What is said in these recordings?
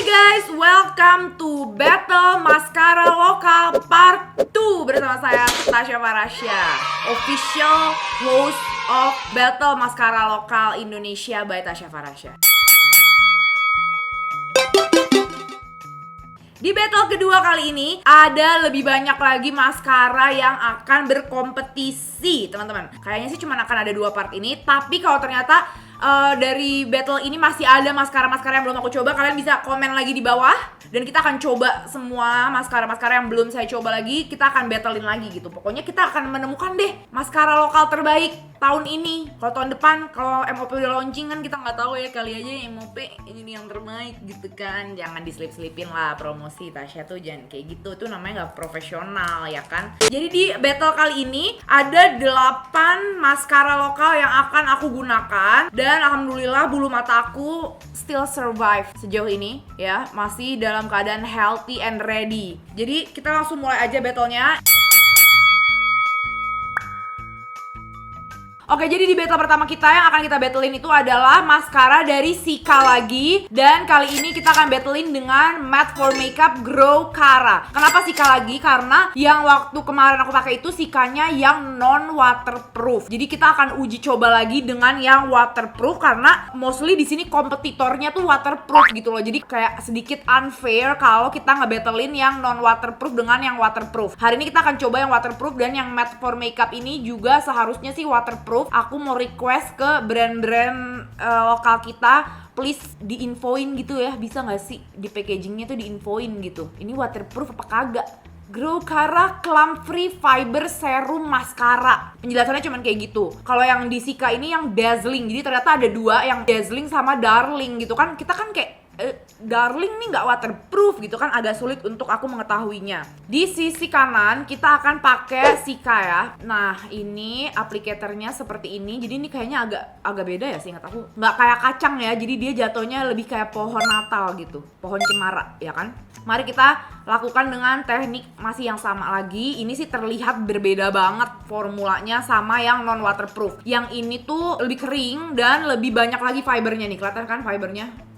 Guys, welcome to Battle Maskara Lokal Part 2 bersama saya Tasya Farasya, official host of Battle Maskara Lokal Indonesia by Tasya Farasya. Di battle kedua kali ini ada lebih banyak lagi maskara yang akan berkompetisi, teman-teman. Kayaknya sih cuma akan ada 2 part ini, tapi kalau ternyata dari battle ini masih ada maskara-maskara yang belum aku coba, kalian bisa komen lagi di bawah. Dan kita akan coba semua maskara-maskara yang belum saya coba lagi, kita akan battlein lagi gitu. Pokoknya kita akan menemukan deh maskara lokal terbaik tahun ini. Kalau tahun depan, kalau MOP udah launching kan kita nggak tahu ya, kali aja MOP ini yang terbaik gitu kan. Jangan diselip-selipin lah promosi, Tasya tuh jangan kayak gitu, tuh namanya nggak profesional ya kan. Jadi di battle kali ini ada 8 maskara lokal yang akan aku gunakan. Dan alhamdulillah bulu mata aku still survive sejauh ini ya, masih dalam keadaan healthy and ready. Jadi kita langsung mulai aja battlenya. Oke, jadi di battle pertama kita yang akan kita battlein itu adalah maskara dari Sika lagi. Dan kali ini kita akan battlein dengan Matte for Makeup Grow Cara. Kenapa Sika lagi? Karena yang waktu kemarin aku pakai itu Sikanya yang non waterproof. Jadi kita akan uji coba lagi dengan yang waterproof karena mostly di sini kompetitornya tuh waterproof gitu loh. Jadi kayak sedikit unfair kalau kita nge-battlein yang non waterproof dengan yang waterproof. Hari ini kita akan coba yang waterproof, dan yang Matte for Makeup ini juga seharusnya sih waterproof. Aku mau request ke brand-brand lokal kita, please diinfoin gitu ya, bisa nggak sih di packagingnya tuh diinfoin gitu, ini waterproof apa kagak. Grow Cara Clump Free Fiber Serum Mascara. Penjelasannya cuman kayak gitu. Kalau yang di Sika ini yang Dazzling. Jadi ternyata ada 2, yang Dazzling sama Darling gitu kan. Kita kan kayak Darling nih nggak waterproof gitu kan, agak sulit untuk aku mengetahuinya. Di sisi kanan kita akan pakai Sika ya. Nah ini aplikatornya seperti ini. Jadi ini kayaknya agak beda ya, seingat aku. Nggak kayak kacang ya. Jadi dia jatuhnya lebih kayak pohon Natal gitu, pohon cemara ya kan. Mari kita lakukan dengan teknik masih yang sama lagi. Ini sih terlihat berbeda banget formulanya sama yang non waterproof. Yang ini tuh lebih kering dan lebih banyak lagi fibernya nih. Kelihatan kan fibernya?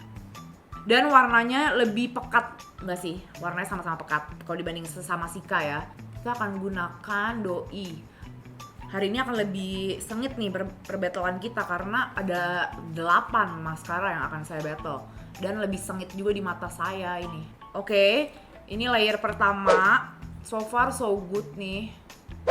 Dan warnanya lebih pekat, enggak sih? Warnanya sama-sama pekat kalau dibanding sesama Sika ya. Kita akan gunakan doi. Hari ini akan lebih sengit nih perbatalan kita karena ada 8 maskara yang akan saya battle. Dan lebih sengit juga di mata saya ini. Oke, ini layer pertama. So far so good nih.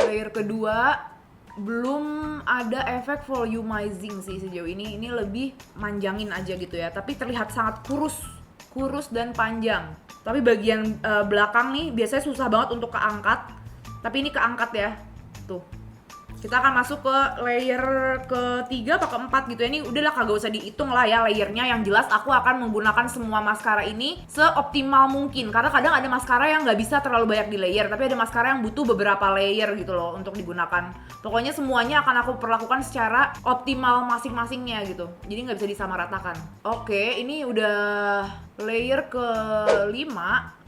Layer kedua belum ada efek volumizing sih sejauh ini. Ini lebih manjangin aja gitu ya. Tapi terlihat sangat kurus dan panjang. Tapi bagian belakang nih biasanya susah banget untuk keangkat. Tapi ini keangkat ya. Tuh. Kita akan masuk ke layer ketiga atau keempat gitu ya. Ini udahlah kagak usah dihitung lah ya layernya. Yang jelas aku akan menggunakan semua maskara ini seoptimal mungkin. Karena kadang ada maskara yang nggak bisa terlalu banyak di layer, tapi ada maskara yang butuh beberapa layer gitu loh untuk digunakan. Pokoknya semuanya akan aku perlakukan secara optimal masing-masingnya gitu. Jadi nggak bisa disamaratakan. Oke, ini udah layer ke-5.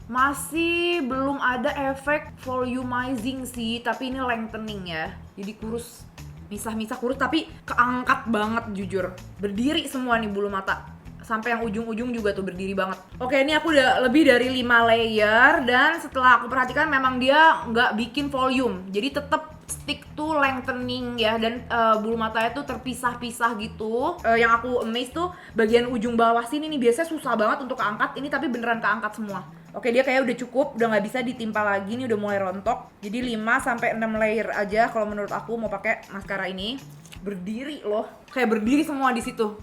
Masih belum ada efek volumizing sih, tapi ini lengthening ya. Jadi kurus, misah-misah kurus tapi keangkat banget jujur. Berdiri semua nih bulu mata. Sampai yang ujung-ujung juga tuh berdiri banget. Oke, ini aku udah lebih dari 5 layer. Dan setelah aku perhatikan memang dia nggak bikin volume. Jadi tetap stick to lengthening ya. Dan bulu matanya tuh terpisah-pisah gitu. Yang aku amaze tuh bagian ujung bawah sini nih. Biasanya susah banget untuk keangkat. Ini tapi beneran keangkat semua. Oke, dia kayak udah cukup, udah nggak bisa ditimpa lagi, ini udah mulai rontok. Jadi 5-6 layer aja kalau menurut aku mau pakai maskara ini. Berdiri loh, kayak berdiri semua di situ.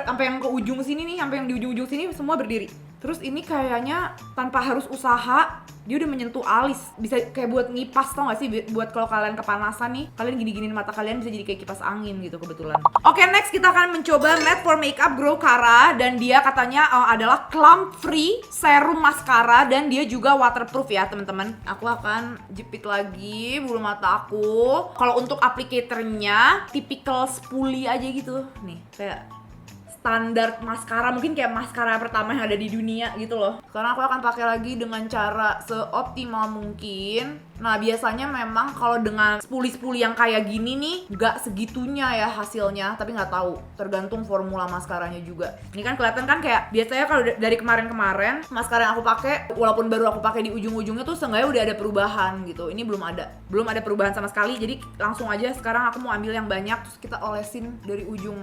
Sampai yang ke ujung sini nih, sampai yang di ujung-ujung sini semua berdiri. Terus ini kayaknya tanpa harus usaha, dia udah menyentuh alis. Bisa kayak buat ngipas, tau gak sih? Buat kalau kalian kepanasan nih, kalian gini-giniin mata kalian bisa jadi kayak kipas angin gitu kebetulan. Oke, next kita akan mencoba Matte for Makeup Grow Cara. Dan dia katanya adalah clump free serum maskara. Dan dia juga waterproof ya teman-teman. Aku akan jepit lagi bulu mata aku. Kalau untuk aplikatornya, typical spoolie aja gitu. Nih, kayak standar maskara, mungkin kayak maskara pertama yang ada di dunia gitu loh. Sekarang aku akan pakai lagi dengan cara seoptimal mungkin. Nah biasanya memang kalau dengan spuli-spuli yang kayak gini nih nggak segitunya ya hasilnya, tapi nggak tahu, tergantung formula maskaranya juga. Ini kan kelihatan kan kayak biasanya kalau dari kemarin-kemarin maskara yang aku pakai, walaupun baru aku pakai di ujung-ujungnya tuh seenggaknya udah ada perubahan gitu. Ini belum ada perubahan sama sekali. Jadi langsung aja sekarang aku mau ambil yang banyak, terus kita olesin dari ujung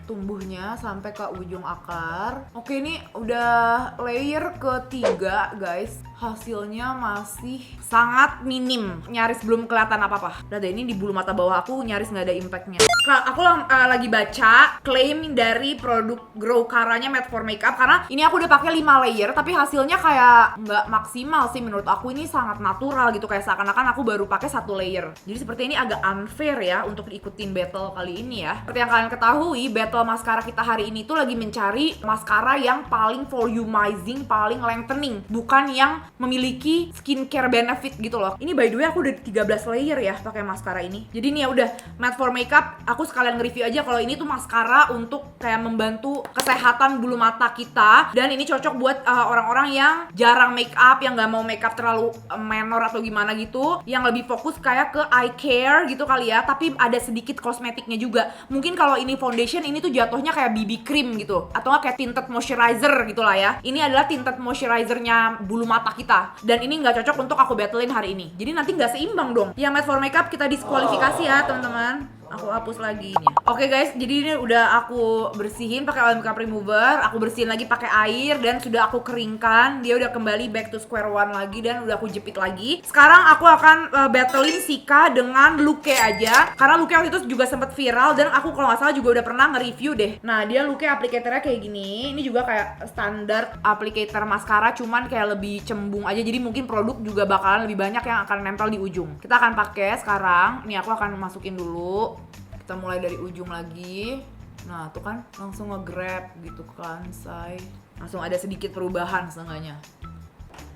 tumbuhnya sampai ke ujung akar. Oke, ini udah layer ketiga guys. Hasilnya masih sangat minim, nyaris belum kelihatan apa-apa. Lihat deh, ini di bulu mata bawah aku nyaris nggak ada impactnya. Aku lagi baca klaim dari produk Grow Cara-nya Matte for Makeup, karena ini aku udah pakai 5 layer tapi hasilnya kayak nggak maksimal sih menurut aku. Ini sangat natural gitu, kayak seakan-akan aku baru pakai 1 layer. Jadi seperti ini agak unfair ya untuk diikutin battle kali ini ya. Seperti yang kalian ketahui, battle maskara kita hari ini tuh lagi mencari maskara yang paling volumizing, paling lengthening, bukan yang memiliki skincare benefit gitu loh. Ini by the way aku udah 13 layer ya pakai maskara ini. Jadi ini ya udah Matte for Makeup, aku sekalian nge-review aja kalau ini tuh maskara untuk kayak membantu kesehatan bulu mata kita, dan ini cocok buat orang-orang yang jarang make up, yang nggak mau make up terlalu menor atau gimana gitu, yang lebih fokus kayak ke eye care gitu kali ya, tapi ada sedikit kosmetiknya juga. Mungkin kalau ini foundation, ini tuh jatuhnya kayak BB cream gitu, atau nggak kayak tinted moisturizer gitu lah ya. Ini adalah tinted moisturizernya bulu mata kita, dan ini nggak cocok untuk aku battlein hari ini. Jadi nanti nggak seimbang dong. Yang Matte for Makeup kita diskualifikasi ya teman-teman. Aku hapus lagi. Oke guys, jadi ini udah aku bersihin pakai oil makeup remover. Aku bersihin lagi pakai air dan sudah aku keringkan. Dia udah kembali back to square one lagi dan udah aku jepit lagi. Sekarang aku akan battlein Sika dengan Luke aja, karena Luke waktu itu juga sempat viral dan aku kalau nggak salah juga udah pernah nge-review deh. Nah dia Luke applicatornya kayak gini. Ini juga kayak standar applicator maskara, cuman kayak lebih cembung aja. Jadi mungkin produk juga bakalan lebih banyak yang akan nempel di ujung. Kita akan pakai sekarang. Ini aku akan masukin dulu. Kita mulai dari ujung lagi. Nah tuh kan langsung nge-grab gitu kan, say. Langsung ada sedikit perubahan setengahnya.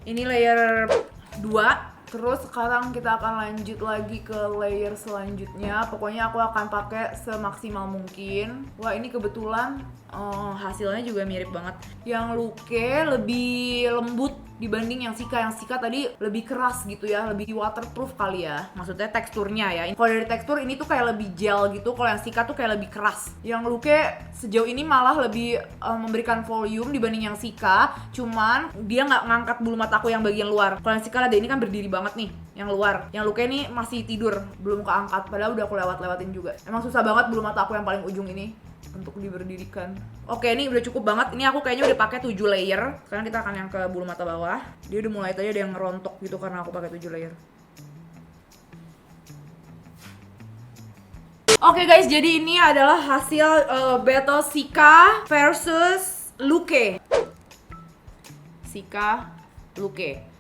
Ini layer 2. Terus sekarang kita akan lanjut lagi ke layer selanjutnya. Pokoknya aku akan pakai semaksimal mungkin. Wah ini kebetulan hasilnya juga mirip banget. Yang Luke lebih lembut dibanding yang Sika. Yang Sika tadi lebih keras gitu ya, lebih waterproof kali ya. Maksudnya teksturnya ya. Kalau dari tekstur ini tuh kayak lebih gel gitu. Kalau yang Sika tuh kayak lebih keras. Yang Luke sejauh ini malah lebih memberikan volume dibanding yang Sika. Cuman dia nggak ngangkat bulu mata aku yang bagian luar. Kalau yang Sika ada ini kan berdiri banget nih yang luar. Yang Luke ini masih tidur, belum keangkat. Padahal udah aku lewatin juga. Emang susah banget bulu mata aku yang paling ujung ini untuk diberdirikan. Oke, ini udah cukup banget. Ini aku kayaknya udah pakai 7 layer. Sekarang kita akan yang ke bulu mata bawah. Dia udah mulai tadi ada yang ngerontok gitu karena aku pakai 7 layer. Oke guys, jadi ini adalah hasil battle Sika versus Luke. Sika, Luke.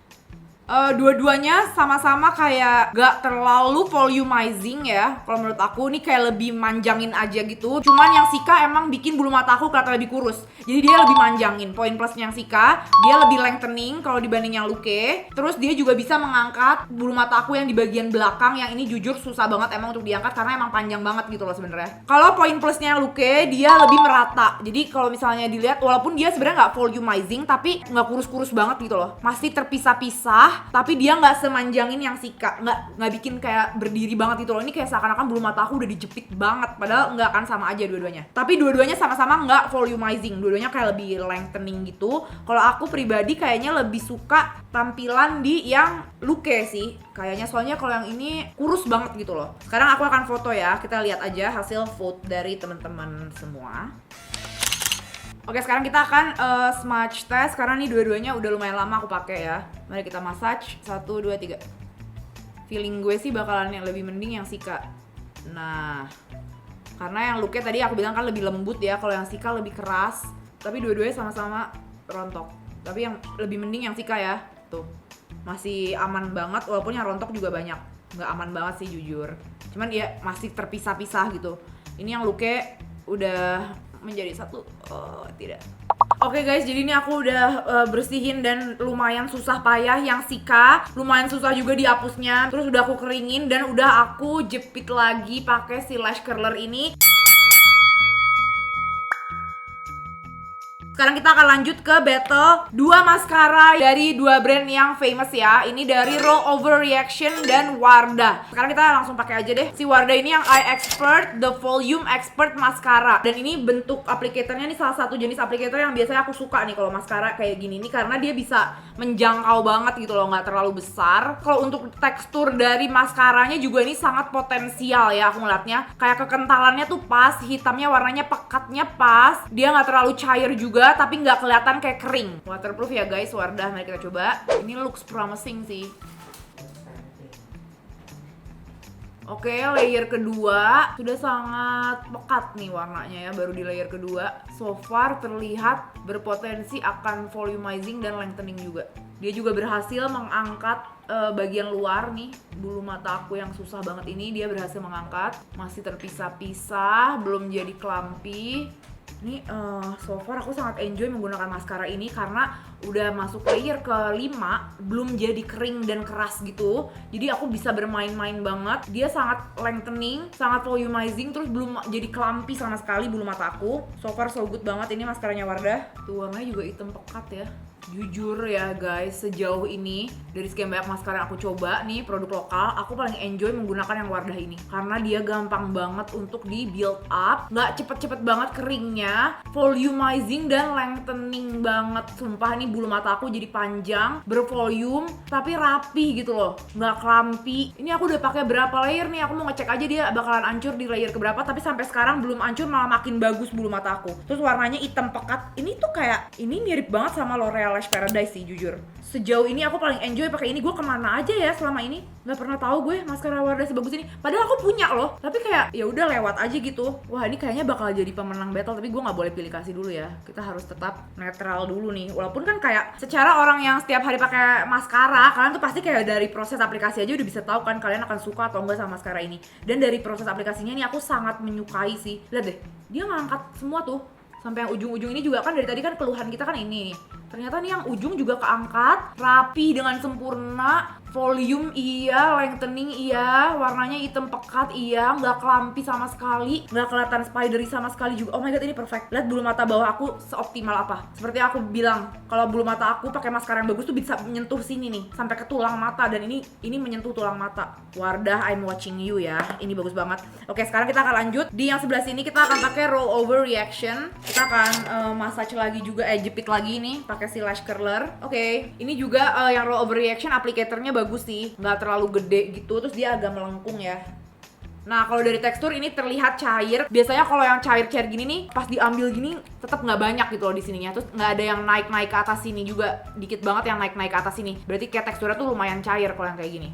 Dua-duanya sama-sama kayak gak terlalu volumizing ya. Kalau menurut aku nih kayak lebih manjangin aja gitu. Cuman yang Sika emang bikin bulu mata aku kelihatan lebih kurus. Jadi dia lebih manjangin. Poin plusnya yang Sika, dia lebih lengthening kalau dibanding yang Luke. Terus dia juga bisa mengangkat bulu mata aku yang di bagian belakang, yang ini jujur susah banget emang untuk diangkat karena emang panjang banget gitu loh sebenarnya. Kalau poin plusnya yang Luke, dia lebih merata. Jadi kalau misalnya dilihat, walaupun dia sebenarnya nggak volumizing, tapi nggak kurus-kurus banget gitu loh. Masih terpisah-pisah. Tapi dia nggak semanjangin yang Sika, nggak bikin kayak berdiri banget gitu loh. Ini kayak seakan-akan bulu mata aku udah dijepit banget, padahal nggak, kan sama aja dua-duanya. Tapi dua-duanya sama-sama nggak volumizing, dua-duanya kayak lebih lengthening gitu. Kalau aku pribadi kayaknya lebih suka tampilan di yang Luke sih kayaknya, soalnya kalau yang ini kurus banget gitu loh. Sekarang aku akan foto ya, kita lihat aja hasil vote dari teman-teman semua. Oke, sekarang kita akan smudge test karena nih dua-duanya udah lumayan lama aku pakai ya. Mari kita massage. 1, 2, 3. Feeling gue sih bakalan yang lebih mending yang Sika. Nah, karena yang Luke tadi aku bilang kan lebih lembut ya. Kalau yang Sika lebih keras. Tapi dua-duanya sama-sama rontok. Tapi yang lebih mending yang Sika ya. Tuh, masih aman banget walaupun yang rontok juga banyak. Nggak aman banget sih jujur. Cuman ya masih terpisah-pisah gitu. Ini yang Luke udah menjadi satu. Oh, tidak. Oke guys, jadi ini aku udah bersihin dan lumayan susah payah. Yang Sika lumayan susah juga dihapusnya. Terus udah aku keringin dan udah aku jepit lagi pakai si lash curler ini. Sekarang kita akan lanjut ke battle 2 maskara dari 2 brand yang famous ya. Ini dari Roll Over Reaction dan Wardah. Sekarang kita langsung pakai aja deh. Si Wardah ini yang Eye Expert The Volume Expert Mascara. Dan ini bentuk aplikatornya nih salah satu jenis aplikator yang biasanya aku suka nih kalau maskara kayak gini nih, karena dia bisa menjangkau banget gitu loh, nggak terlalu besar. Kalau untuk tekstur dari maskaranya juga ini sangat potensial ya aku ngeliatnya. Kayak kekentalannya tuh pas, hitamnya warnanya pekatnya pas, dia nggak terlalu cair juga tapi nggak kelihatan kayak kering. Waterproof ya guys, Wardah. Mari kita coba. Ini looks promising sih. Oke, layer kedua sudah sangat pekat nih warnanya ya, baru di layer kedua. So far terlihat berpotensi akan volumizing dan lengthening juga. Dia juga berhasil mengangkat bagian luar nih, bulu mata aku yang susah banget ini dia berhasil mengangkat. Masih terpisah-pisah, belum jadi clumpy. Ini so far aku sangat enjoy menggunakan maskara ini karena udah masuk layer ke-5, belum jadi kering dan keras gitu. Jadi aku bisa bermain-main banget. Dia sangat lengthening, sangat volumizing, terus belum jadi clumpy sama sekali bulu mata aku. So far so good banget ini maskaranya Wardah. Tuh warnanya juga hitam pekat ya. Jujur ya guys, sejauh ini dari sekian banyak maskara yang aku coba nih produk lokal, aku paling enjoy menggunakan yang Wardah ini karena dia gampang banget untuk di build up, nggak cepet-cepet banget keringnya, volumizing dan lengthening banget. Sumpah nih bulu mata aku jadi panjang, bervolume, tapi rapi gitu loh, nggak clumpy. Ini aku udah pakai berapa layer nih, aku mau ngecek aja dia bakalan hancur di layer keberapa, tapi sampai sekarang belum hancur, malah makin bagus bulu mata aku. Terus warnanya hitam pekat, ini tuh kayak, ini mirip banget sama L'Oreal Lash Paradise sih jujur. Sejauh ini aku paling enjoy pakai ini. Gue kemana aja ya selama ini nggak pernah tahu gue maskara Wardah sebagus ini. Padahal aku punya loh, tapi kayak ya udah lewat aja gitu. Wah ini kayaknya bakal jadi pemenang battle, tapi gue nggak boleh pilih kasih dulu ya. Kita harus tetap netral dulu nih. Walaupun kan kayak secara orang yang setiap hari pakai maskara, kalian tuh pasti kayak dari proses aplikasi aja udah bisa tahu kan kalian akan suka atau enggak sama maskara ini. Dan dari proses aplikasinya nih aku sangat menyukai sih. Lihat deh, dia ngangkat semua tuh. Sampai yang ujung-ujung ini juga kan dari tadi kan keluhan kita kan ini nih. Ternyata nih yang ujung juga keangkat, rapi dengan sempurna, volume iya, lengthening iya, warnanya hitam pekat iya, nggak clumpy sama sekali, nggak kelihatan spidery sama sekali juga. Oh my god ini perfect. Lihat bulu mata bawah aku seoptimal apa. Seperti aku bilang, kalau bulu mata aku pakai maskara yang bagus tuh bisa menyentuh sini nih, sampai ke tulang mata, dan ini menyentuh tulang mata. Wardah, I'm watching you ya. Ini bagus banget. Oke, sekarang kita akan lanjut. Di yang sebelah sini kita akan pakai roll over reaction. Kita akan massage lagi juga, jepit lagi nih pakai si lash curler. Oke, ini juga yang roll over reaction aplikatornya bagus sih, nggak terlalu gede gitu, terus dia agak melengkung ya. Nah kalau dari tekstur ini terlihat cair. Biasanya kalau yang cair-cair gini nih, pas diambil gini tetap nggak banyak gitu loh di sininya. Terus nggak ada yang naik-naik ke atas sini juga, dikit banget yang naik-naik ke atas sini. Berarti kayak teksturnya tuh lumayan cair kalau yang kayak gini.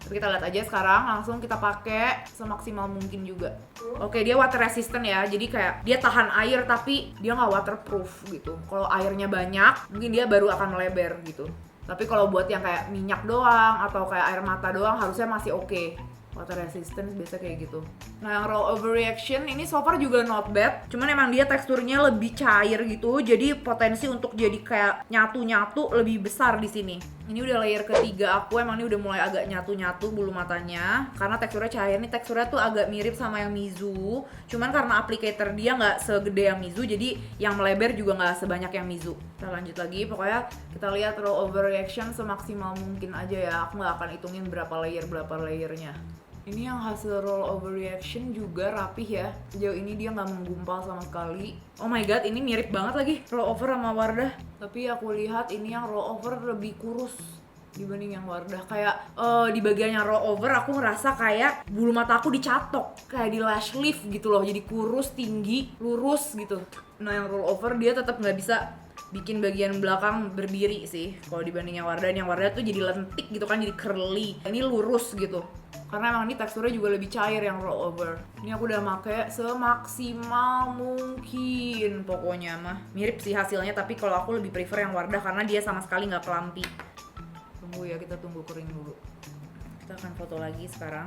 Tapi kita lihat aja sekarang, langsung kita pakai semaksimal mungkin juga. Oke, dia water resistant ya, jadi kayak dia tahan air tapi dia nggak waterproof gitu. Kalau airnya banyak, mungkin dia baru akan melebar gitu. Tapi kalau buat yang kayak minyak doang atau kayak air mata doang harusnya masih oke. Water resistance biasa kayak gitu. Nah yang roll over reaction ini so far juga not bad. Cuman emang dia teksturnya lebih cair gitu. Jadi potensi untuk jadi kayak nyatu-nyatu lebih besar di sini. Ini udah layer ketiga aku, emang ini udah mulai agak nyatu-nyatu bulu matanya. Karena teksturnya cair, nih teksturnya tuh agak mirip sama yang Mizu. Cuman karena applicator dia nggak segede yang Mizu, jadi yang melebar juga nggak sebanyak yang Mizu. Kita lanjut lagi, pokoknya kita lihat roll over reaction semaksimal mungkin aja ya. Aku nggak akan hitungin berapa layernya. Ini yang hasil roll over reaction juga rapih ya. Sejauh ini dia nggak menggumpal sama sekali. Oh my god, ini mirip banget lagi roll over sama Wardah. Tapi aku lihat ini yang roll over lebih kurus dibanding yang Wardah. Kayak di bagian yang roll over aku ngerasa kayak bulu mata aku dicatok, kayak di lash lift gitu loh. Jadi kurus, tinggi, lurus gitu. Nah yang roll over dia tetap nggak bisa bikin bagian belakang berdiri sih kalau dibanding yang Wardah. Yang Wardah tuh jadi lentik gitu kan, jadi curly. Ini lurus gitu. Karena emang ini teksturnya juga lebih cair yang roll over. Ini aku udah make semaksimal mungkin pokoknya mah. Mirip sih hasilnya, tapi kalau aku lebih prefer yang Wardah karena dia sama sekali nggak clumpy. Tunggu ya, kita tunggu kering dulu. Kita akan foto lagi sekarang.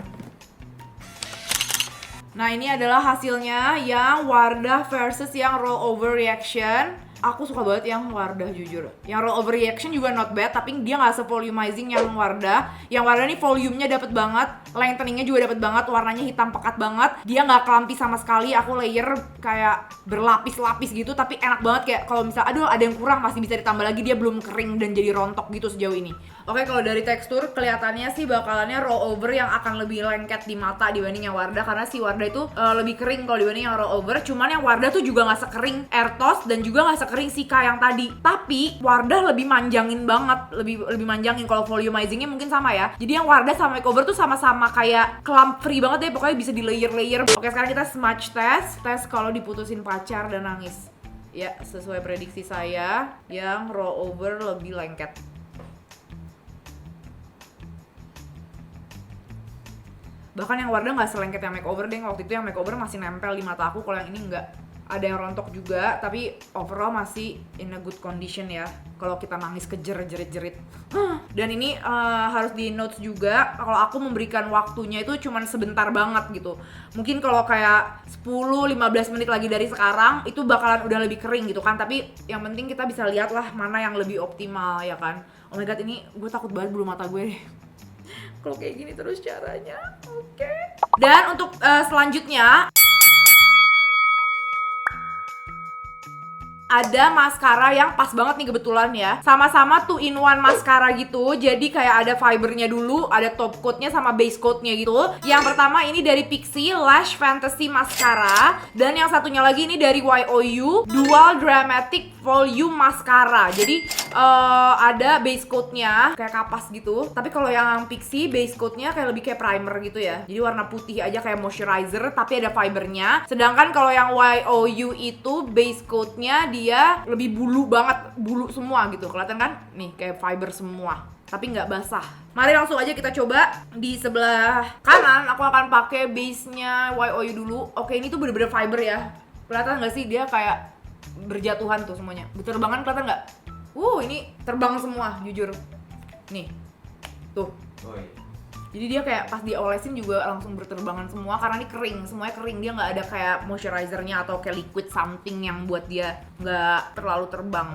Nah ini adalah hasilnya yang Wardah versus yang roll over reaction. Aku suka banget yang Wardah jujur. Yang roll over reaction juga not bad, tapi dia nggak se-volumizing yang Wardah. Yang Wardah nih volumenya dapet banget, lengtheningnya juga dapet banget, warnanya hitam pekat banget. Dia nggak clumpy sama sekali. Aku layer kayak berlapis-lapis gitu, tapi enak banget kayak kalau misal aduh ada yang kurang masih bisa ditambah lagi, dia belum kering dan jadi rontok gitu sejauh ini. Oke, kalau dari tekstur kelihatannya sih bakalannya roll over yang akan lebih lengket di mata dibanding yang Wardah, karena si Wardah itu lebih kering kalau dibanding yang roll over. Cuman yang Wardah tuh juga nggak sekering Airtos dan juga nggak sekering Sika yang tadi. Tapi Wardah lebih manjangin banget, lebih manjangin. Kalau volumizingnya mungkin sama ya. Jadi yang Wardah sama makeover tuh sama-sama kayak clump free banget deh, pokoknya bisa di layer-layer. Oke, sekarang kita smudge test kalau diputusin pacar dan nangis. Ya, sesuai prediksi saya, yang roll over lebih lengket. Bahkan yang Wardah nggak selengket yang makeover deh. Waktu itu yang makeover masih nempel di mata aku, kalau yang ini nggak. Ada yang rontok juga, tapi overall masih in a good condition ya. Kalau kita nangis kejerit-jerit. Dan ini harus di notes juga, kalau aku memberikan waktunya itu cuman sebentar banget gitu. Mungkin kalau kayak 10-15 menit lagi dari sekarang, itu bakalan udah lebih kering gitu kan. Tapi yang penting kita bisa lihat lah mana yang lebih optimal ya kan. Oh my god, ini gue takut banget bulu mata gue deh. Kalau kayak gini terus caranya. Oke. Dan untuk selanjutnya ada maskara yang pas banget nih kebetulan ya. Sama-sama 2-in-1 maskara gitu. Jadi kayak ada fibernya dulu, ada top coatnya sama base coatnya gitu. Yang pertama ini dari Pixi Lash Fantasy Mascara. Dan yang satunya lagi ini dari YOU Dual Dramatic Volume Mascara. Jadi ada base coatnya kayak kapas gitu. Tapi kalau yang Pixi base coatnya kayak lebih kayak primer gitu ya. Jadi warna putih aja kayak moisturizer tapi ada fibernya. Sedangkan kalau yang YOU itu base coatnya dia lebih bulu banget, bulu semua gitu. Kelihatan kan? Nih kayak fiber semua. Tapi nggak basah. Mari langsung aja kita coba. Di sebelah kanan aku akan pakai base-nya YOU dulu. Oke, ini tuh bener-bener fiber ya. Kelihatan nggak sih dia kayak berjatuhan tuh semuanya. Berterbangan kelihatan nggak? Ini terbang semua, jujur. Nih, tuh. Jadi dia kayak pas diolesin juga langsung berterbangan semua karena ini kering, semuanya kering. Dia nggak ada kayak moisturizernya atau kayak liquid something yang buat dia nggak terlalu terbang.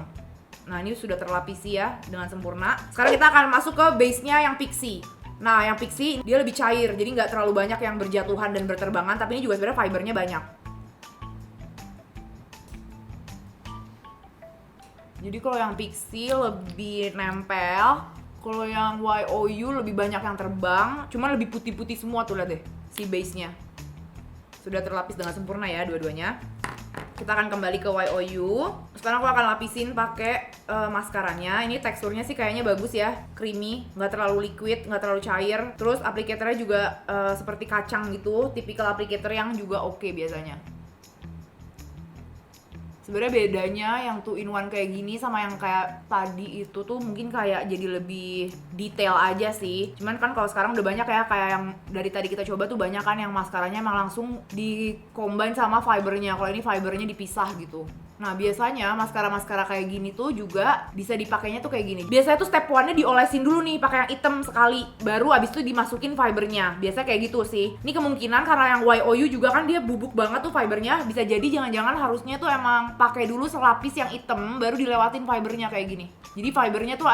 Nah, ini sudah terlapisi ya dengan sempurna. Sekarang kita akan masuk ke base-nya yang Pixi. Nah, yang Pixi dia lebih cair, jadi nggak terlalu banyak yang berjatuhan dan berterbangan. Tapi ini juga sebenarnya fibernya banyak. Jadi kalau yang Pixi lebih nempel, kalau yang YOU lebih banyak yang terbang, cuman lebih putih-putih semua tuh, lihat deh si base-nya. Sudah terlapis dengan sempurna ya dua-duanya. Kita akan kembali ke YOU. Sekarang aku akan lapisin pakai maskaranya. Ini teksturnya sih kayaknya bagus ya, creamy, nggak terlalu liquid, nggak terlalu cair. Terus aplikatornya juga seperti kacang gitu, tipikal aplikator yang juga oke biasanya. Sebenarnya bedanya yang 2-in-1 kayak gini sama yang kayak tadi itu tuh mungkin kayak jadi lebih detail aja sih. Cuman kan kalau sekarang udah banyak ya kayak yang dari tadi kita coba tuh banyak kan yang maskaranya emang langsung di-combine sama fibernya. Kalau ini fibernya dipisah gitu. Nah, biasanya maskara-maskara kayak gini tuh juga bisa dipakainya tuh kayak gini. Biasanya tuh step 1-nya diolesin dulu nih pakai yang hitam sekali, baru abis itu dimasukin fibernya. Biasa kayak gitu sih. Ini kemungkinan karena yang YOU juga kan dia bubuk banget tuh fibernya, bisa jadi jangan-jangan harusnya tuh emang pakai dulu selapis yang hitam baru dilewatin fibernya kayak gini. Jadi fibernya tuh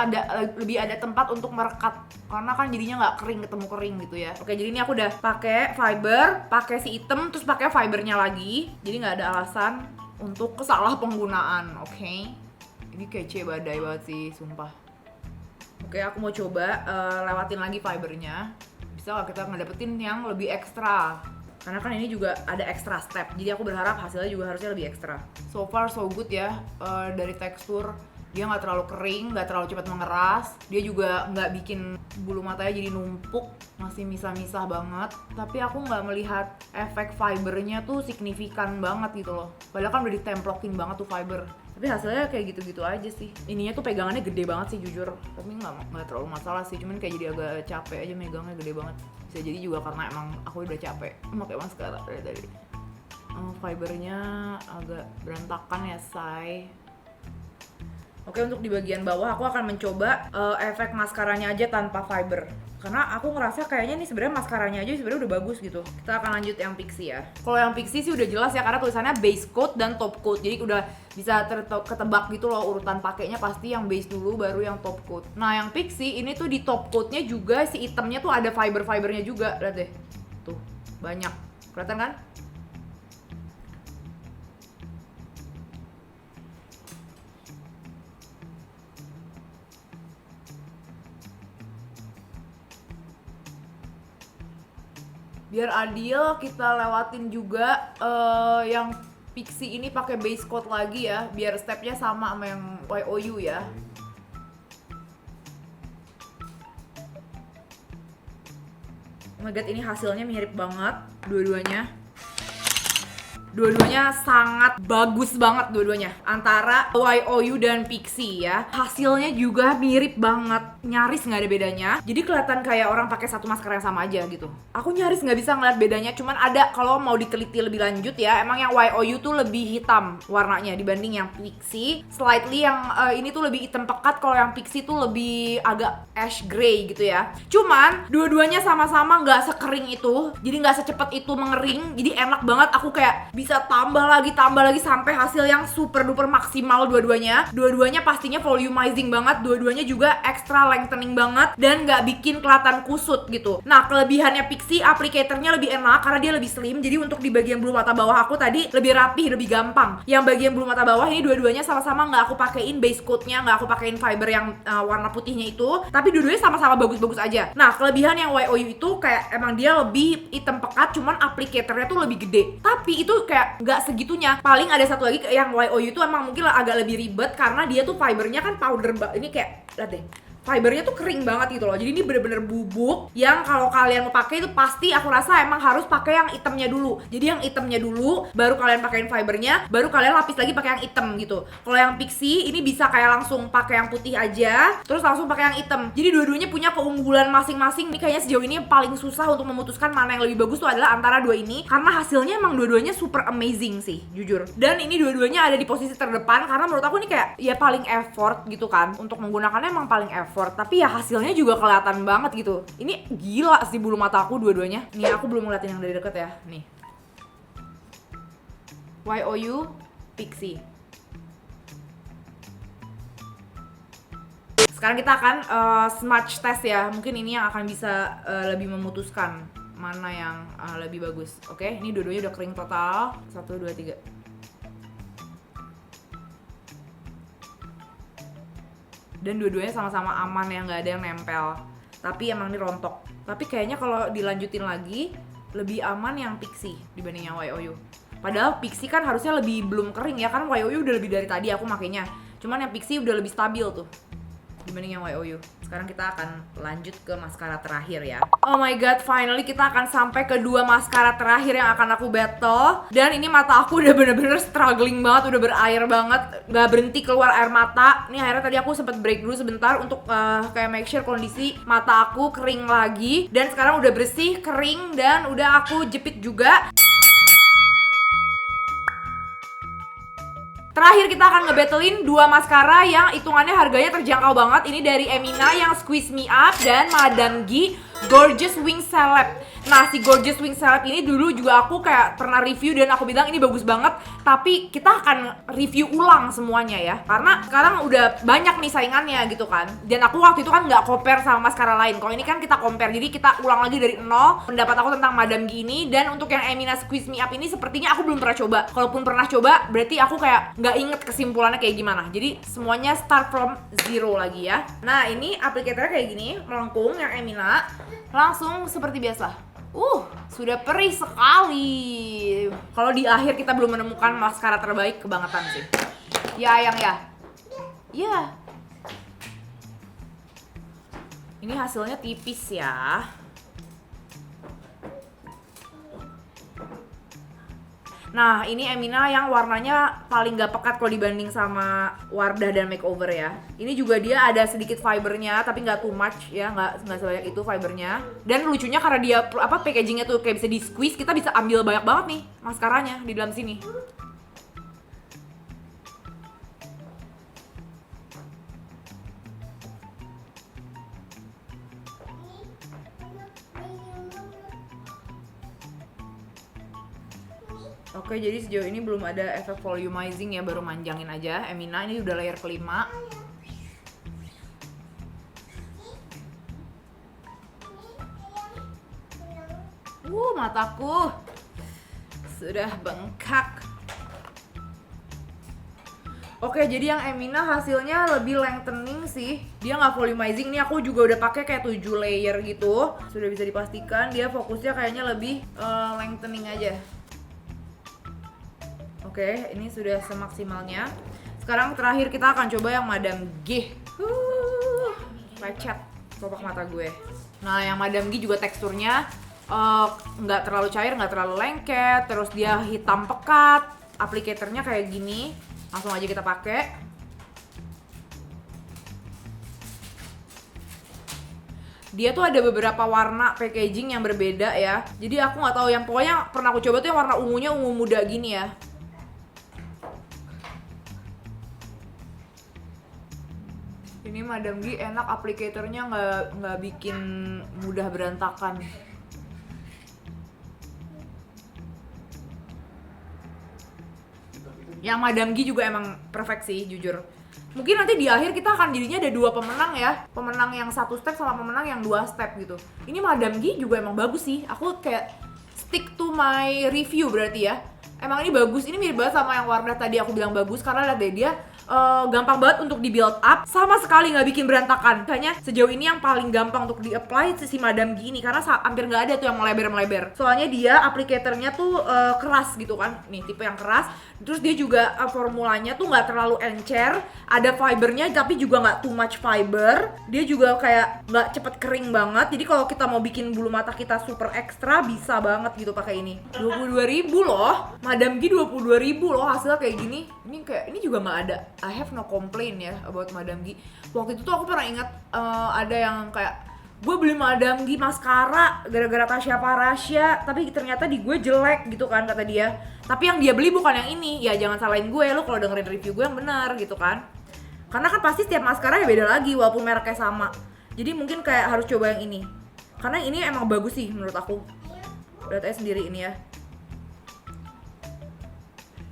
lebih ada tempat untuk merekat karena kan jadinya nggak kering ketemu kering gitu ya. Oke, jadi ini aku udah pakai fiber, pakai si hitam, terus pakai fibernya lagi. Jadi nggak ada alasan untuk kesalah penggunaan, oke? Ini kece badai banget sih, sumpah. Oke, aku mau coba lewatin lagi fibernya. Bisa nggak kita ngedapetin yang lebih ekstra? Karena kan ini juga ada extra step, jadi aku berharap hasilnya juga harusnya lebih ekstra. So far so good ya, dari tekstur. Dia nggak terlalu kering, nggak terlalu cepat mengeras. Dia juga nggak bikin bulu matanya jadi numpuk, masih misah-misah banget. Tapi aku nggak melihat efek fibernya tuh signifikan banget gitu loh. Padahal kan udah ditemplokin banget tuh fiber. Tapi hasilnya kayak gitu-gitu aja sih. Ininya tuh pegangannya gede banget sih jujur. Tapi nggak terlalu masalah sih. Cuman kayak jadi agak capek aja megangnya gede banget. Bisa jadi juga karena emang aku udah capek pakai maskara dari tadi. Fibernya agak berantakan ya, say. Oke, untuk di bagian bawah aku akan mencoba efek maskaranya aja tanpa fiber. Karena aku ngerasa kayaknya nih sebenarnya maskaranya aja sebenarnya udah bagus gitu. Kita akan lanjut yang Pixi ya. Kalau yang Pixi sih udah jelas ya karena tulisannya base coat dan top coat. Jadi udah bisa ketebak gitu loh urutan pakainya, pasti yang base dulu baru yang top coat. Nah, yang Pixi ini tuh di top coatnya juga si itemnya tuh ada fiber-fibernya juga. Lihat deh. Tuh, banyak. Kelihatan kan? Biar adil kita lewatin juga yang Pixi ini pakai base coat lagi ya, biar stepnya sama yang YOU ya. Oh my god, ini hasilnya mirip banget dua-duanya. Dua-duanya sangat bagus banget dua-duanya. Antara YOU dan Pixi ya. Hasilnya juga mirip banget. Nyaris nggak ada bedanya. Jadi kelihatan kayak orang pakai satu masker yang sama aja gitu. Aku nyaris nggak bisa ngeliat bedanya. Cuman ada kalau mau diteliti lebih lanjut ya. Emang yang YOU tuh lebih hitam warnanya dibanding yang Pixi. Slightly yang ini tuh lebih hitam pekat. Kalau yang Pixi tuh lebih agak ash gray gitu ya. Cuman dua-duanya sama-sama nggak sekering itu. Jadi nggak secepat itu mengering. Jadi enak banget. Aku kayak bisa tambah lagi sampai hasil yang super duper maksimal dua-duanya. Dua-duanya pastinya volumizing banget, dua-duanya juga extra lengthening banget dan nggak bikin kelihatan kusut gitu. Nah, kelebihannya Pixi applicatornya lebih enak karena dia lebih slim. Jadi untuk di bagian bulu mata bawah aku tadi lebih rapih, lebih gampang. Yang bagian bulu mata bawah ini dua-duanya sama-sama nggak aku pakein base coatnya, nggak aku pakein fiber yang warna putihnya itu, tapi dua-duanya sama-sama bagus-bagus aja. Nah, kelebihan yang YOU itu kayak emang dia lebih hitam pekat, cuman applicatornya tuh lebih gede. Tapi itu kayak nggak segitunya. Paling ada satu lagi yang YOU itu emang mungkin agak lebih ribet karena dia tuh fibernya kan powder ini kayak lihat deh. Fibernya tuh kering banget gitu loh. Jadi ini bener-bener bubuk yang kalau kalian mau pakai itu pasti aku rasa emang harus pakai yang hitamnya dulu. Jadi yang hitamnya dulu baru kalian pakein fibernya, baru kalian lapis lagi pakai yang hitam gitu. Kalau yang Pixi ini bisa kayak langsung pakai yang putih aja, terus langsung pakai yang hitam. Jadi dua-duanya punya keunggulan masing-masing. Ini kayaknya sejauh ini yang paling susah untuk memutuskan mana yang lebih bagus tuh adalah antara dua ini karena hasilnya emang dua-duanya super amazing sih, jujur. Dan ini dua-duanya ada di posisi terdepan karena menurut aku ini kayak ya paling effort gitu kan. Untuk menggunakannya emang paling effort. Tapi ya hasilnya juga kelihatan banget gitu. Ini gila sih bulu mata aku dua-duanya. Nih aku belum ngeliatin yang dari deket ya. Nih YOU Pixi. Sekarang kita akan smudge test ya. Mungkin ini yang akan bisa lebih memutuskan mana yang lebih bagus. Oke, ini dua-duanya udah kering total. 1, 2, 3. Dan dua-duanya sama-sama aman ya, nggak ada yang nempel. Tapi emang ini rontok. Tapi kayaknya kalau dilanjutin lagi lebih aman yang Pixi dibanding yang YOU. Padahal Pixi kan harusnya lebih belum kering ya, kan YOU udah lebih dari tadi aku makainya. Cuman yang Pixi udah lebih stabil tuh dibanding yang YOU. Sekarang kita akan lanjut ke maskara terakhir ya. Oh my god, finally kita akan sampai ke dua maskara terakhir yang akan aku battle. Dan ini mata aku udah bener-bener struggling banget, udah berair banget, gak berhenti keluar air mata. Nih akhirnya tadi aku sempat break dulu sebentar untuk kayak make sure kondisi mata aku kering lagi. Dan sekarang udah bersih, kering, dan udah aku jepit juga. Terakhir kita akan ngebattlein dua maskara yang hitungannya harganya terjangkau banget. Ini dari Emina yang Squeeze Me Up dan Madame G Gorgeous Wing Celeb. Nah, si Gorgeous Wing Celeb ini dulu juga aku kayak pernah review dan aku bilang ini bagus banget. Tapi kita akan review ulang semuanya ya. Karena sekarang udah banyak nih saingannya gitu kan. Dan aku waktu itu kan nggak compare sama maskara lain. Kalau ini kan kita compare, jadi kita ulang lagi dari nol pendapat aku tentang Madame G ini. Dan untuk yang Emina Squeeze Me Up ini sepertinya aku belum pernah coba. Kalaupun pernah coba, berarti aku kayak nggak inget kesimpulannya kayak gimana. Jadi semuanya start from zero lagi ya. Nah, ini aplikatornya kayak gini, melengkung yang Emina. Langsung seperti biasa. Sudah perih sekali. Kalau di akhir kita belum menemukan maskara terbaik, kebangetan sih. Ya, Ayang ya. Ya. Ini hasilnya tipis ya. Nah, ini Emina yang warnanya paling gak pekat kalau dibanding sama Wardah dan Makeover ya. Ini juga dia ada sedikit fibernya, tapi gak too much ya, nggak sebanyak itu fibernya. Dan lucunya karena dia packagingnya tuh kayak bisa di squeeze, kita bisa ambil banyak banget nih maskaranya di dalam sini. Oke, jadi sejauh ini belum ada efek volumizing ya, baru manjangin aja. Emina ini udah layer kelima. Mataku sudah bengkak. Oke, jadi yang Emina hasilnya lebih lengthening sih. Dia nggak volumizing. Ini aku juga udah pakai kayak 7 layer gitu. Sudah bisa dipastikan dia fokusnya kayaknya lebih lengthening aja. Oke, ini sudah semaksimalnya. Sekarang terakhir kita akan coba yang Madame G. Lecet kelopak mata gue. Nah, yang Madame G juga teksturnya nggak terlalu cair, nggak terlalu lengket. Terus dia hitam pekat. Aplikatornya kayak gini. Langsung aja kita pakai. Dia tuh ada beberapa warna packaging yang berbeda ya. Jadi aku nggak tahu, yang pokoknya pernah aku coba tuh yang warna ungunya ungu muda gini ya. Ini Madame G enak, aplikatornya nggak bikin mudah berantakan. Yang Madame G juga emang perfect sih, jujur. Mungkin nanti di akhir kita akan jadinya ada 2 pemenang ya. Pemenang yang 1 step sama pemenang yang 2 step gitu. Ini Madame G juga emang bagus sih. Aku kayak stick to my review berarti ya. Emang ini bagus, ini mirip banget sama yang warna tadi aku bilang bagus. Karena lihat deh, dia gampang banget untuk di build up, sama sekali nggak bikin berantakan. Kayaknya sejauh ini yang paling gampang untuk di apply si Madame G ini, karena hampir nggak ada tuh yang melebar-melebar. Soalnya dia aplikatornya tuh keras gitu kan, nih tipe yang keras. Terus dia juga formulanya tuh nggak terlalu encer, ada fibernya tapi juga nggak too much fiber. Dia juga kayak nggak cepet kering banget. Jadi kalau kita mau bikin bulu mata kita super ekstra, bisa banget gitu pakai ini. 22.000 loh, Madame G 22.000 loh hasilnya kayak gini. Ini juga nggak ada. I have no complaint ya about Madame G. Waktu itu tuh aku pernah ingat ada yang kayak, gue beli Madame G maskara gara-gara Tasya Farasya, tapi ternyata di gue jelek gitu kan kata dia. Tapi yang dia beli bukan yang ini. Ya jangan salahin gue, lo kalau dengerin review gue yang benar gitu kan. Karena kan pasti setiap maskara ya beda lagi walaupun mereknya sama. Jadi mungkin kayak harus coba yang ini. Karena ini emang bagus sih menurut aku. Lihat aja sendiri ini ya.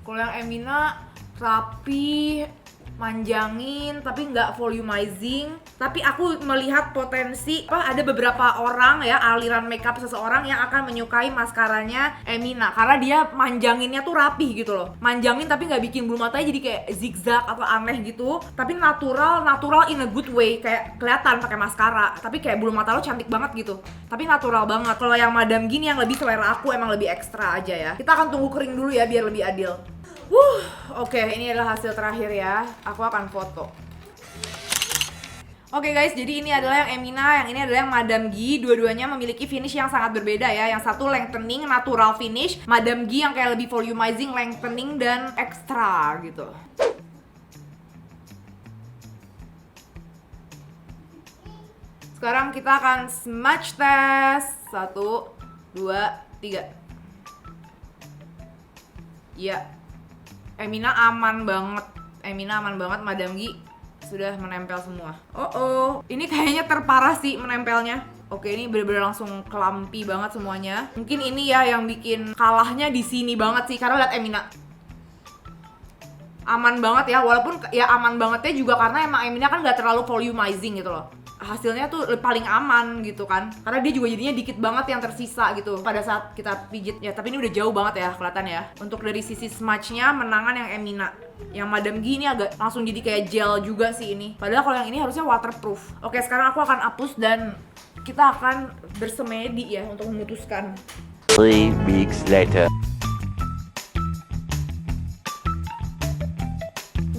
Kalau yang Emina rapi, manjangin tapi nggak volumizing. Tapi aku melihat potensi ada beberapa orang ya, aliran makeup seseorang yang akan menyukai maskaranya Emina karena dia manjanginnya tuh rapi gitu loh. Manjangin tapi nggak bikin bulu matanya jadi kayak zigzag atau aneh gitu. Tapi natural in a good way, kayak kelihatan pakai maskara tapi kayak bulu mata lo cantik banget gitu. Tapi natural banget. Kalau yang Madame G yang lebih selera aku, emang lebih ekstra aja ya. Kita akan tunggu kering dulu ya biar lebih adil. Oke, ini adalah hasil terakhir ya. Aku akan foto. Oke guys, jadi ini adalah yang Emina, yang ini adalah yang Madame G. Dua-duanya memiliki finish yang sangat berbeda ya. Yang satu lengthening, natural finish. Madame G yang kayak lebih volumizing, lengthening, dan ekstra gitu. Sekarang kita akan smudge test. 1, 2, 3. Iya, Emina aman banget. Madame G sudah menempel semua. Ini kayaknya terparah sih menempelnya. Oke, ini bener-bener langsung kelampi banget semuanya. Mungkin ini ya yang bikin kalahnya di sini banget sih, karena lihat Emina aman banget ya. Walaupun ya aman bangetnya juga karena emang Emina kan nggak terlalu volumizing gitu loh. Hasilnya tuh paling aman gitu kan, karena dia juga jadinya dikit banget yang tersisa gitu pada saat kita pijit ya. Tapi ini udah jauh banget ya kelihatan ya. Untuk dari sisi smudge-nya menangan yang Emina. Yang Madame G ini agak langsung jadi kayak gel juga sih ini. Padahal kalau yang ini harusnya waterproof. Oke, sekarang aku akan hapus dan kita akan bersemedi ya untuk memutuskan. 3 weeks later.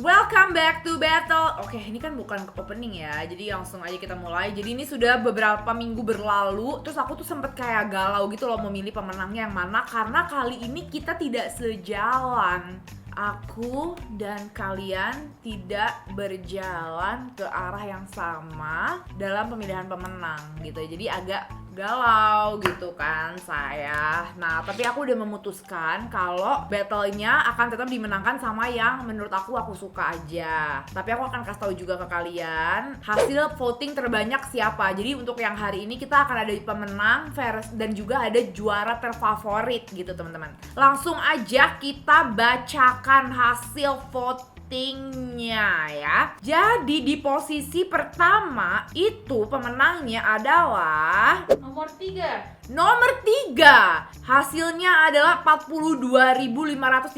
Welcome back to battle. Oke, ini kan bukan opening ya, jadi langsung aja kita mulai. Jadi ini sudah beberapa minggu berlalu, terus aku tuh sempet kayak galau gitu loh memilih pemenangnya yang mana, karena kali ini kita tidak sejalan aku dan kalian tidak berjalan ke arah yang sama dalam pemilihan pemenang gitu. Jadi agak galau gitu kan saya. Nah, tapi aku udah memutuskan kalau battle-nya akan tetap dimenangkan sama yang menurut aku suka aja. Tapi aku akan kasih tahu juga ke kalian hasil voting terbanyak siapa. Jadi untuk yang hari ini kita akan ada pemenang dan juga ada juara terfavorit gitu teman-teman. Langsung aja kita bacakan hasil votingnya ya. Jadi di posisi pertama itu pemenangnya adalah Nomor 3. nomor 3. Hasilnya adalah 42.539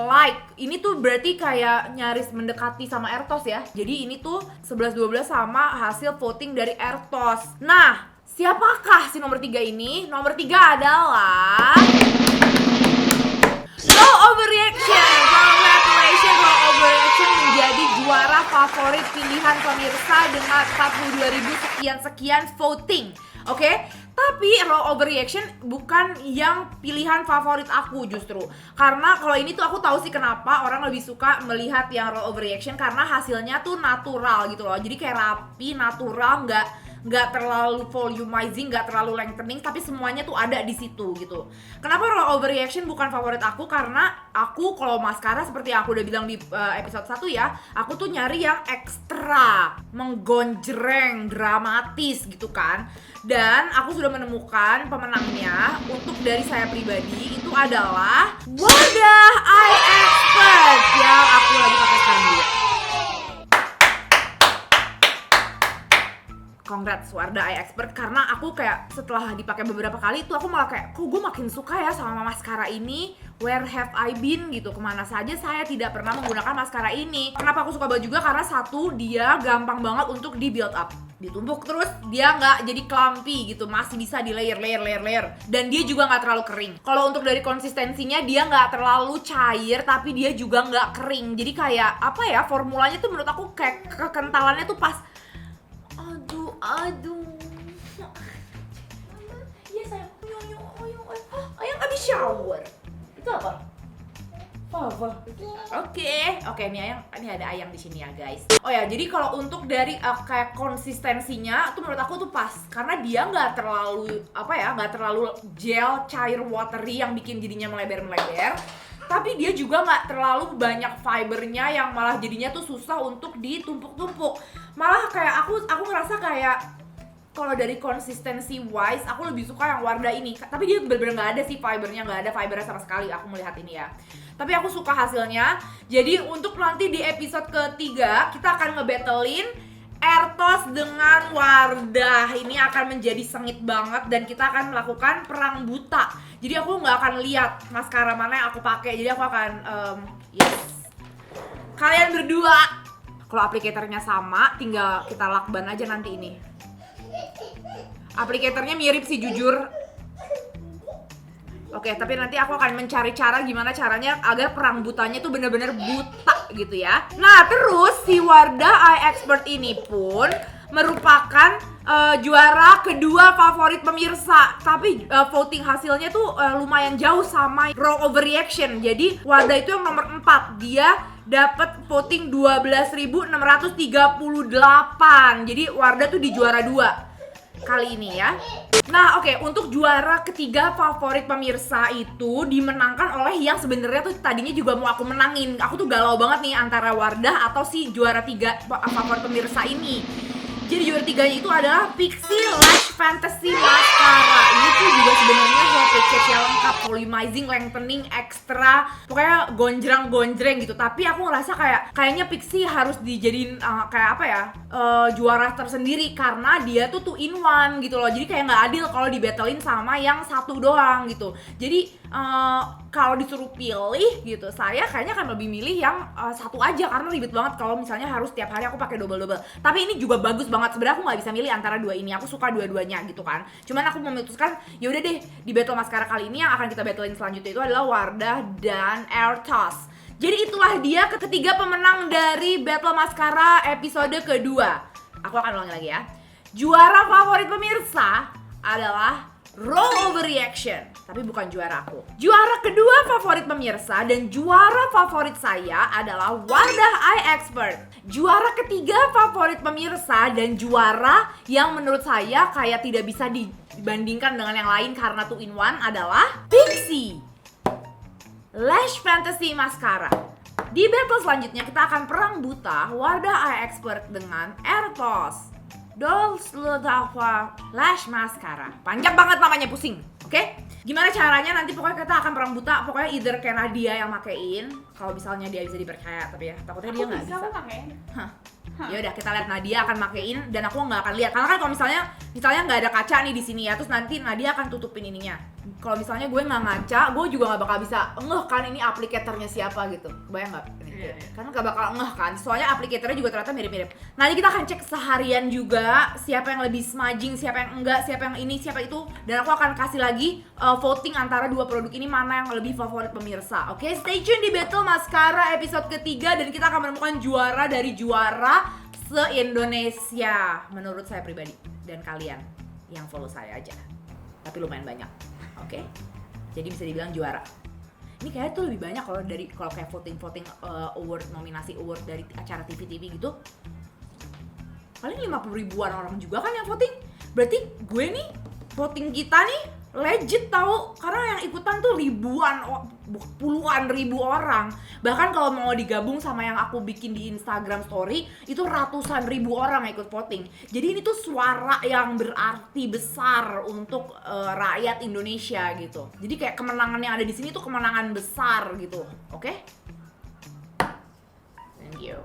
like. Ini tuh berarti kayak nyaris mendekati sama Ertos ya. Jadi ini tuh 11-12 sama hasil voting dari Ertos. Nah, siapakah si nomor 3 ini? Nomor 3 adalah Low Overreaction. Congratulations, Low Overreaction menjadi juara favorit pilihan pemirsa dengan 42.000 sekian voting. Oke? Tapi Low Overreaction bukan yang pilihan favorit aku justru. Karena kalau ini tuh aku tahu sih kenapa orang lebih suka melihat yang Low Overreaction, karena hasilnya tuh natural gitu loh. Jadi kayak rapi, natural, nggak terlalu volumizing, nggak terlalu lengthening, tapi semuanya tuh ada di situ gitu. Kenapa Low Overreaction bukan favorit aku? Karena aku kalau maskara seperti yang aku udah bilang di episode 1 ya, aku tuh nyari yang ekstra, menggonjreng, dramatis gitu kan. Dan aku sudah menemukan pemenangnya untuk dari saya pribadi itu adalah Wardah Eye Expert yang aku lagi pakai sekarang dulu. Congrats Wardah Eye Expert, karena aku kayak setelah dipakai beberapa kali itu aku malah kayak kok gue makin suka ya sama maskara ini. Where have I been gitu, kemana saja saya tidak pernah menggunakan maskara ini. Kenapa aku suka banget juga, karena satu, dia gampang banget untuk di build up, ditumpuk terus, dia nggak jadi clumpy gitu, masih bisa di layer. Dan dia juga nggak terlalu kering. Kalau untuk dari konsistensinya, dia nggak terlalu cair tapi dia juga nggak kering. Jadi kayak apa ya, formulanya tuh menurut aku kayak kekentalannya tuh pas. Aduh. Iya sayang, ayang habis shower. Itu apa? Fava. Oke, ini ada ayang di sini ya guys. Oh ya, jadi kalau untuk dari kayak konsistensinya tuh menurut aku tuh pas, karena dia nggak terlalu nggak terlalu gel, cair, watery yang bikin jadinya melebar. Tapi dia juga nggak terlalu banyak fibernya yang malah jadinya tuh susah untuk ditumpuk-tumpuk. Malah kayak aku ngerasa kayak kalau dari konsistensi wise aku lebih suka yang Wardah ini. Tapi dia bener-bener nggak ada sih fibernya, nggak ada fibernya sama sekali aku melihat ini ya. Tapi aku suka hasilnya. Jadi untuk nanti di episode ketiga kita akan ngebattlein Ertos dengan Wardah. Ini akan menjadi sengit banget dan kita akan melakukan perang buta. Jadi aku nggak akan lihat maskara mana yang aku pakai. Jadi aku akan kalian berdua. Kalau aplikatornya sama, tinggal kita lakban aja nanti ini. Aplikatornya mirip sih jujur. Oke, tapi nanti aku akan mencari cara gimana caranya agar perang butanya tuh bener-bener buta gitu ya. Nah, terus si Wardah Eye Expert ini pun merupakan juara kedua favorit pemirsa. Tapi voting hasilnya tuh lumayan jauh sama Low Overreaction. Jadi Wardah itu yang nomor 4. Dia dapat voting 12.638. Jadi Wardah tuh di juara 2 kali ini ya. Nah, oke, untuk juara ketiga favorit pemirsa itu dimenangkan oleh yang sebenarnya tuh tadinya juga mau aku menangin. Aku tuh galau banget nih antara Wardah atau si juara 3 favorit pemirsa ini. Jadi juara 3-nya itu adalah Pixie Lash Fantasy Mascara. Ini tuh juga sebenarnya hair package yang lengkap, volumizing, lengthening, extra, pokoknya gonjreng gitu. Tapi aku ngerasa kayaknya Pixie harus dijadiin juara tersendiri karena dia tuh 2 in 1 gitu loh. Jadi kayak nggak adil kalau dibattlein sama yang satu doang gitu. Jadi kalau disuruh pilih gitu, saya kayaknya akan lebih milih yang satu aja karena ribet banget kalau misalnya harus tiap hari aku pakai double. Tapi ini juga bagus banget. Sebenarnya aku nggak bisa milih antara dua ini. Aku suka dua-duanya gitu kan. Cuman aku memutuskan ya udah deh, di battle maskara kali ini yang akan kita battlein selanjutnya itu adalah Wardah dan Ertos. Jadi itulah dia ketiga pemenang dari battle maskara episode kedua. Aku akan ulangi lagi ya. Juara favorit pemirsa adalah Raw Overreaction, tapi bukan juara aku. Juara kedua favorit pemirsa dan juara favorit saya adalah Wardah Eye Expert. Juara ketiga favorit pemirsa dan juara yang menurut saya kayak tidak bisa dibandingkan dengan yang lain karena 2 in 1 adalah Pixi Lash Fantasy Mascara. Di battle selanjutnya kita akan perang buta Wardah Eye Expert dengan Airtos Dolce Lodava Lash Mascara. Panjang banget namanya, pusing. Oke? Gimana caranya? Nanti pokoknya kita akan perang buta. Pokoknya either kayak Nadia yang makein, kalau misalnya dia bisa dipercaya, tapi ya takutnya dia nggak bisa. Hah. Ya udah, kita lihat Nadia akan makein dan aku nggak akan lihat. Karena kan kalau misalnya nggak ada kaca nih di sini ya, terus nanti Nadia akan tutupin ininya. Kalau misalnya gue nggak ngaca, gue juga nggak bakal bisa ngeh kan ini aplikatornya siapa gitu. Bayang nggak? Karena nggak bakal ngeh kan. Soalnya aplikatornya juga ternyata mirip-mirip. Nanti kita akan cek seharian juga siapa yang lebih smudging, siapa yang enggak, siapa yang ini, siapa itu. Dan aku akan kasih lagi voting antara 2 produk ini mana yang lebih favorit pemirsa. Oke, stay tune di Battle Mascara episode ketiga dan kita akan menemukan juara dari juara se-Indonesia menurut saya pribadi dan kalian yang follow saya aja. Tapi lumayan banyak. Oke, jadi bisa dibilang juara. Ini kayaknya tuh lebih banyak kalau kayak voting award, nominasi award dari acara TV gitu. Paling 50 ribuan orang juga kan yang voting. Berarti gue nih, voting kita nih legit tahu, karena yang ikutan tuh puluhan ribu orang. Bahkan kalau mau digabung sama yang aku bikin di Instagram story, itu ratusan ribu orang yang ikut voting. Jadi ini tuh suara yang berarti besar untuk rakyat Indonesia gitu. Jadi kayak kemenangan yang ada di sini tuh kemenangan besar gitu. Oke? Thank you.